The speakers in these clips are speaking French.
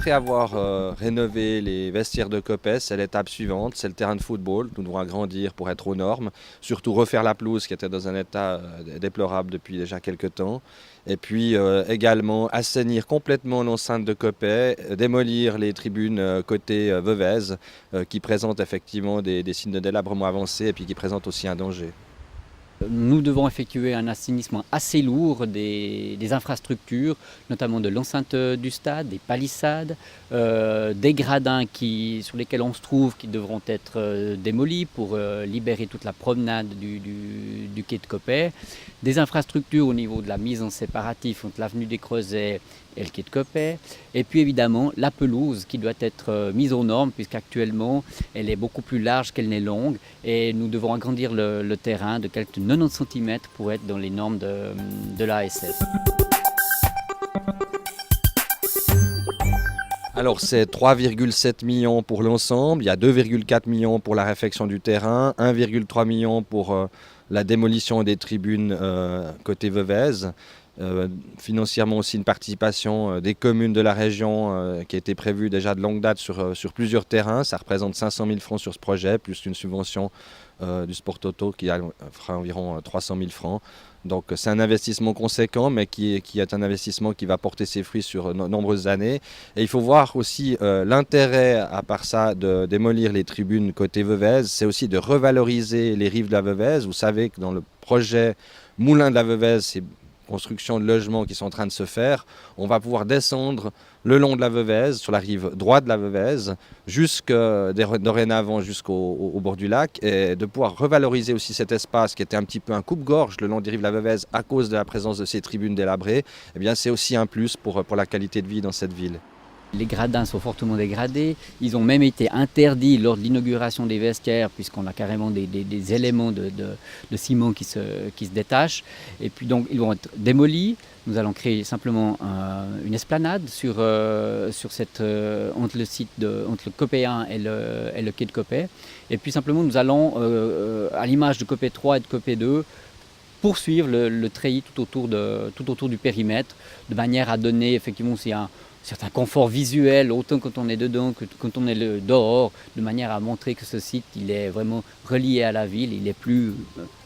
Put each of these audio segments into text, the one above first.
après avoir rénové les vestiaires de Coppet, c'est l'étape suivante, c'est le terrain de football. Nous devons agrandir pour être aux normes, surtout refaire la pelouse qui était dans un état déplorable depuis déjà quelques temps. Et puis également assainir complètement l'enceinte de Coppet, démolir les tribunes côté Veuvez qui présentent effectivement des signes de délabrement avancés et puis qui présentent aussi un danger. Nous devons effectuer un assainissement assez lourd des infrastructures, notamment de l'enceinte du stade, des palissades, des gradins sur lesquels on se trouve qui devront être démolis pour libérer toute la promenade du quai de Coppet, des infrastructures au niveau de la mise en séparatif entre l'avenue des Creusets et le quai de Coppet, et puis évidemment la pelouse qui doit être mise aux normes puisqu'actuellement elle est beaucoup plus large qu'elle n'est longue et nous devons agrandir le terrain de quelques 90 cm pour être dans les normes de l'ASF. Alors c'est 3,7 millions pour l'ensemble, il y a 2,4 millions pour la réfection du terrain, 1,3 million pour la démolition des tribunes côté Veuvez. Financièrement aussi une participation des communes de la région qui a été prévue déjà de longue date sur plusieurs terrains. Ça représente 500 000 francs sur ce projet, plus une subvention du Sport Toto qui fera environ 300 000 francs. Donc c'est un investissement conséquent, mais qui est un investissement qui va porter ses fruits sur nombreuses années. Et il faut voir aussi l'intérêt, à part ça, de démolir les tribunes côté Veuvez, c'est aussi de revaloriser les rives de la Veuvez. Vous savez que dans le projet Moulin de la Veuvez, c'est construction de logements qui sont en train de se faire, on va pouvoir descendre le long de la Veuvez, sur la rive droite de la Veuvez, dorénavant jusqu'au bord du lac, et de pouvoir revaloriser aussi cet espace qui était un petit peu un coupe-gorge le long des rives de la Veuvez à cause de la présence de ces tribunes délabrées. Eh bien, c'est aussi un plus pour la qualité de vie dans cette ville. Les gradins sont fortement dégradés, ils ont même été interdits lors de l'inauguration des vestiaires puisqu'on a carrément des éléments de ciment qui se détachent. Et puis donc ils vont être démolis. Nous allons créer simplement une esplanade entre le Coppet 1 et le quai de Coppet. Et puis simplement nous allons, à l'image de Coppet 3 et de Coppet 2, poursuivre le treillis tout autour du périmètre, de manière à donner effectivement aussi un certain confort visuel, autant quand on est dedans que quand on est dehors, de manière à montrer que ce site il est vraiment relié à la ville, il n'est plus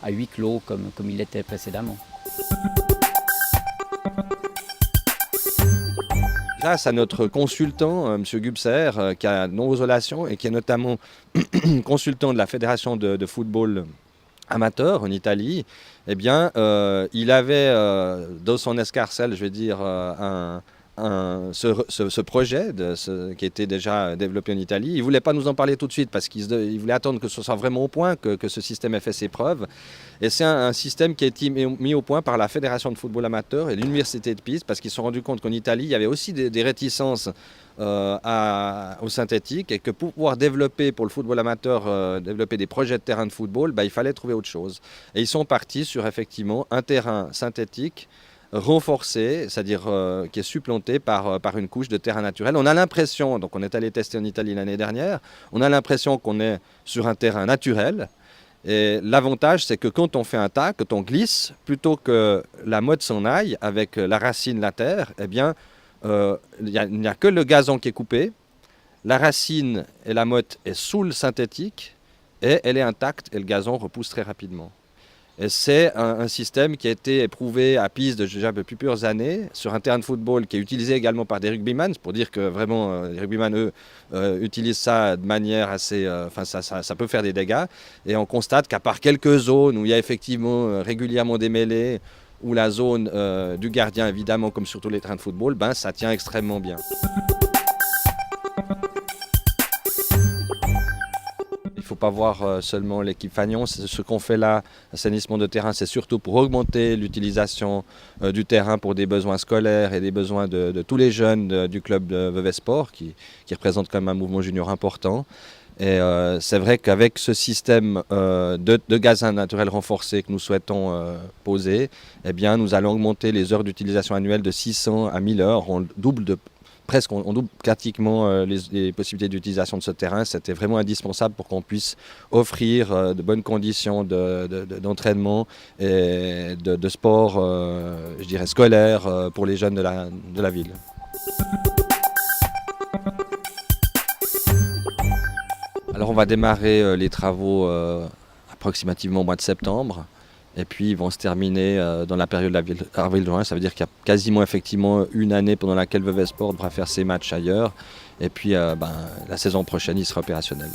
à huis clos comme il l'était précédemment. Grâce à notre consultant, M. Gubser, qui a de nombreuses relations et qui est notamment consultant de la Fédération de football amateur en Italie, eh bien, il avait dans son escarcelle, je vais dire, ce projet qui était déjà développé en Italie. Il ne voulait pas nous en parler tout de suite parce qu'il voulait attendre que ce soit vraiment au point, que ce système ait fait ses preuves. Et c'est un système qui a été mis au point par la Fédération de football amateur et l'Université de Pise parce qu'ils se sont rendus compte qu'en Italie, il y avait aussi des réticences au synthétique et que pour pouvoir développer pour le football amateur, développer des projets de terrain de football, il fallait trouver autre chose. Et ils sont partis sur effectivement un terrain synthétique renforcé, c'est-à-dire qui est supplanté par une couche de terrain naturel. On a l'impression, donc on est allé tester en Italie l'année dernière, on a l'impression qu'on est sur un terrain naturel. Et l'avantage, c'est que quand on fait un tas, quand on glisse, plutôt que la motte s'en aille avec la racine, la terre, eh bien, il n'y a que le gazon qui est coupé, la racine et la motte est sous le synthétique et elle est intacte et le gazon repousse très rapidement. Et c'est un système qui a été éprouvé à Pise déjà depuis plusieurs années sur un terrain de football qui est utilisé également par des rugbyman, pour dire que vraiment les rugbyman, eux, utilisent ça de manière assez... ça peut faire des dégâts. Et on constate qu'à part quelques zones où il y a effectivement régulièrement des mêlées, où la zone du gardien, évidemment, comme sur tous les terrains de football, ça tient extrêmement bien. Il ne faut pas voir seulement l'équipe Fagnon. Ce qu'on fait là, assainissement de terrain, c'est surtout pour augmenter l'utilisation du terrain pour des besoins scolaires et des besoins de tous les jeunes du club de Veuvez Sport, qui représente quand même un mouvement junior important. Et c'est vrai qu'avec ce système de gazon naturel renforcé que nous souhaitons poser, eh bien, nous allons augmenter les heures d'utilisation annuelles de 600 à 1000 heures. On double pratiquement les possibilités d'utilisation de ce terrain. C'était vraiment indispensable pour qu'on puisse offrir de bonnes conditions d'entraînement et de sport, je dirais, scolaire pour les jeunes de la ville. Alors on va démarrer les travaux approximativement au mois de septembre. Et puis ils vont se terminer dans la période avril-juin. Ça veut dire qu'il y a quasiment effectivement une année pendant laquelle Vevey Sport devra faire ses matchs ailleurs. Et puis la saison prochaine, il sera opérationnel.